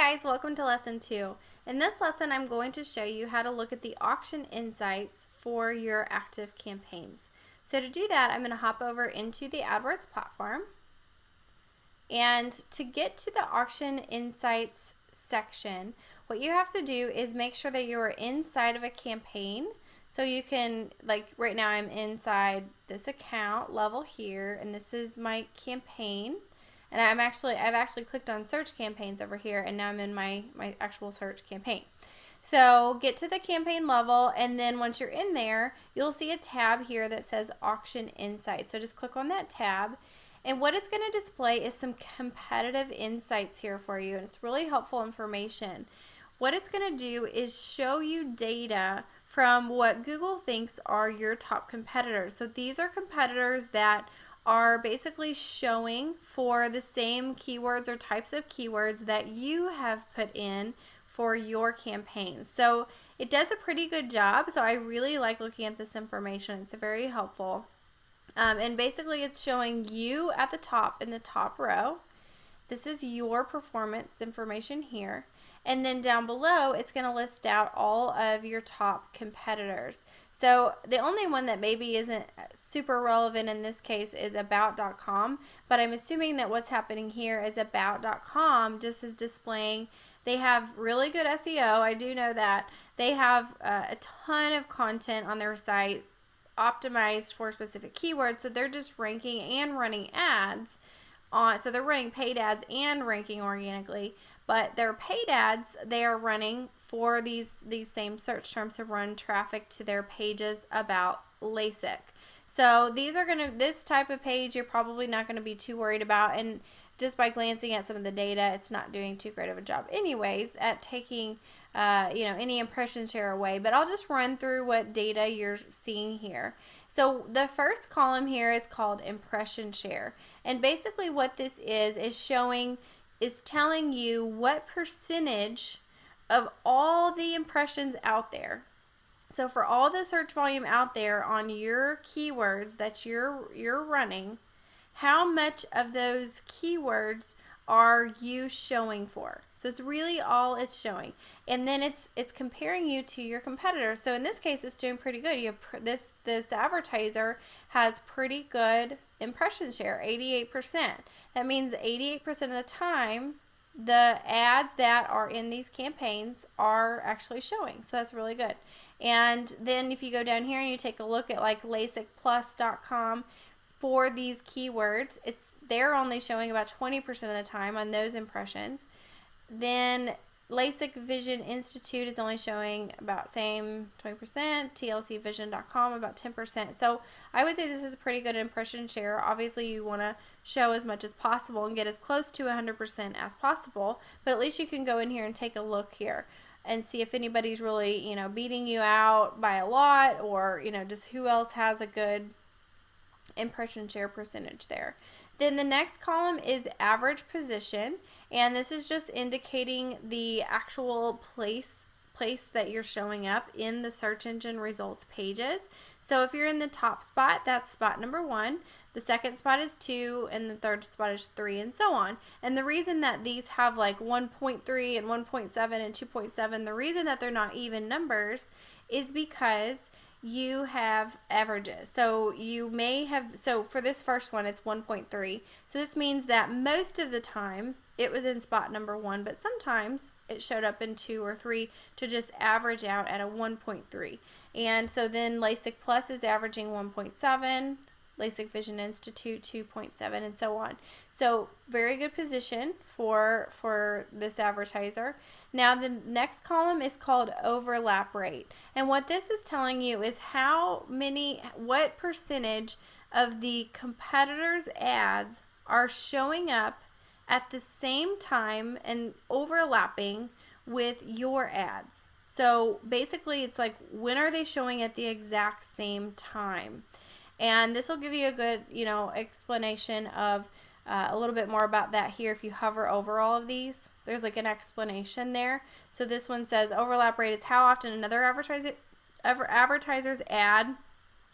guys, welcome to lesson 2. In this lesson, I'm going to show you how to look at the auction insights for your active campaigns. So to do that, I'm going to hop over into the AdWords platform. And to get to the auction insights section, what you have to do is make sure that you are inside of a campaign. So you can, like right now I'm inside this account level here, and this is my campaign. And I've actually clicked on search campaigns over here, and now I'm in my actual search campaign. So get to the campaign level, and then once you're in there, you'll see a tab here that says Auction Insights. So just click on that tab, and what it's going to display is some competitive insights here for you, and it's really helpful information. What it's going to do is show you data from what Google thinks are your top competitors. So these are competitors that are basically showing for the same keywords or types of keywords that you have put in for your campaign. So it does a pretty good job. So I really like looking at this information. It's very helpful. And basically it's showing you at the top in the top row. This is your performance information here. And then down below, it's going to list out all of your top competitors. So the only one that maybe isn't super relevant in this case is about.com, but I'm assuming that what's happening here is about.com just is displaying. They have really good SEO. I do know that. They have a ton of content on their site optimized for specific keywords, so they're just ranking and running ads on, so they're running paid ads and ranking organically. But their paid ads, they are running for these same search terms to run traffic to their pages about LASIK. So these are this type of page you're probably not going to be too worried about, and just by glancing at some of the data, it's not doing too great of a job anyways at taking any impression share away. But I'll just run through what data you're seeing here. So the first column here is called impression share, and basically what this is telling you what percentage of all the impressions out there. So for all the search volume out there on your keywords that you're running, how much of those keywords are you showing for? So it's really all it's showing. And then it's comparing you to your competitors. So in this case, it's doing pretty good. You have this advertiser has pretty good impression share, 88%. That means 88% of the time, the ads that are in these campaigns are actually showing. So that's really good. And then if you go down here and you take a look at like LASIKplus.com for these keywords, they're only showing about 20% of the time on those impressions. Then LASIK Vision Institute is only showing about same 20%, tlcvision.com about 10%. So I would say this is a pretty good impression share. Obviously you want to show as much as possible and get as close to 100% as possible, but at least you can go in here and take a look here and see if anybody's really, beating you out by a lot, or, just who else has a good impression share percentage there. Then the next column is average position, and this is just indicating the actual place that you're showing up in the search engine results pages. So if you're in the top spot, that's spot number 1. The second spot is 2, and the third spot is 3, and so on. And the reason that these have like 1.3 and 1.7 and 2.7, the reason that they're not even numbers is because you have averages. So you may have, so for this first one, it's 1.3. So this means that most of the time it was in spot number 1, but sometimes it showed up in 2 or 3 to just average out at a 1.3. And so then LASIK Plus is averaging 1.7, LASIK Vision Institute 2.7, and so on. So very good position for this advertiser. Now the next column is called overlap rate, and what this is telling you is what percentage of the competitors' ads are showing up at the same time and overlapping with your ads. So basically it's like, when are they showing at the exact same time? And this will give you a good, explanation of a little bit more about that here. If you hover over all of these, there's like an explanation there. So this one says overlap rate is how often another advertiser's ad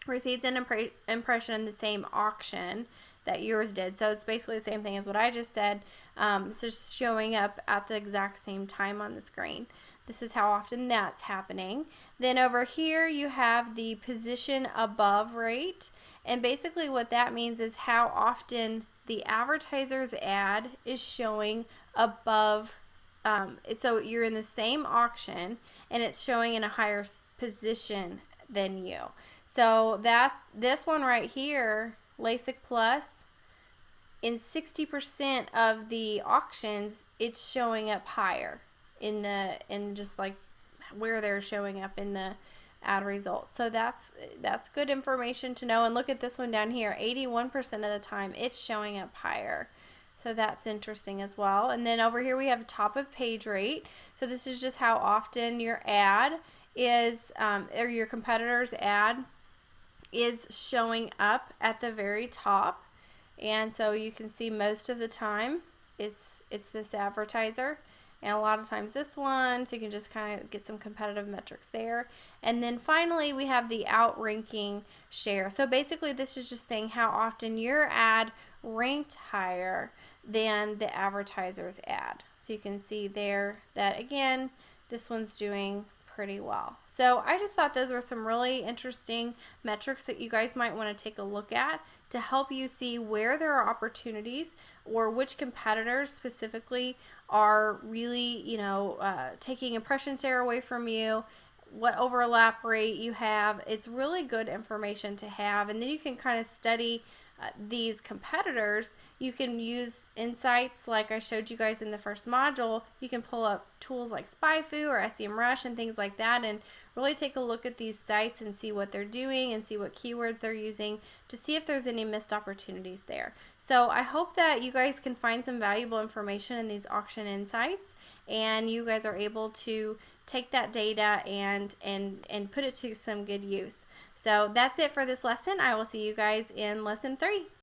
receives an impression in the same auction that yours did. So it's basically the same thing as what I just said. It's just showing up at the exact same time on the screen. This is how often that's happening. Then over here you have the position above rate, and basically what that means is how often the advertiser's ad is showing above. So you're in the same auction and it's showing in a higher position than you. So this one right here, LASIK Plus, in 60% of the auctions, it's showing up higher in just like where they're showing up in the ad results. So that's good information to know. And look at this one down here, 81% of the time it's showing up higher. So that's interesting as well. And then over here we have top of page rate. So this is just how often your ad is, or your competitor's ad is showing up at the very top. And so you can see most of the time it's this advertiser, and a lot of times this one, so you can just kind of get some competitive metrics there. And then finally we have the outranking share. So basically this is just saying how often your ad ranked higher than the advertiser's ad. So you can see there that again this one's doing pretty well. So I just thought those were some really interesting metrics that you guys might want to take a look at to help you see where there are opportunities or which competitors specifically are really, taking impression share away from you, what overlap rate you have. It's really good information to have, and then you can kind of study these competitors. You can use insights like I showed you guys in the first module. You can pull up tools like SpyFu or SEMrush and things like that, and really take a look at these sites and see what they're doing and see what keywords they're using to see if there's any missed opportunities there. So I hope that you guys can find some valuable information in these auction insights, and you guys are able to take that data and put it to some good use. So that's it for this lesson. I will see you guys in lesson 3.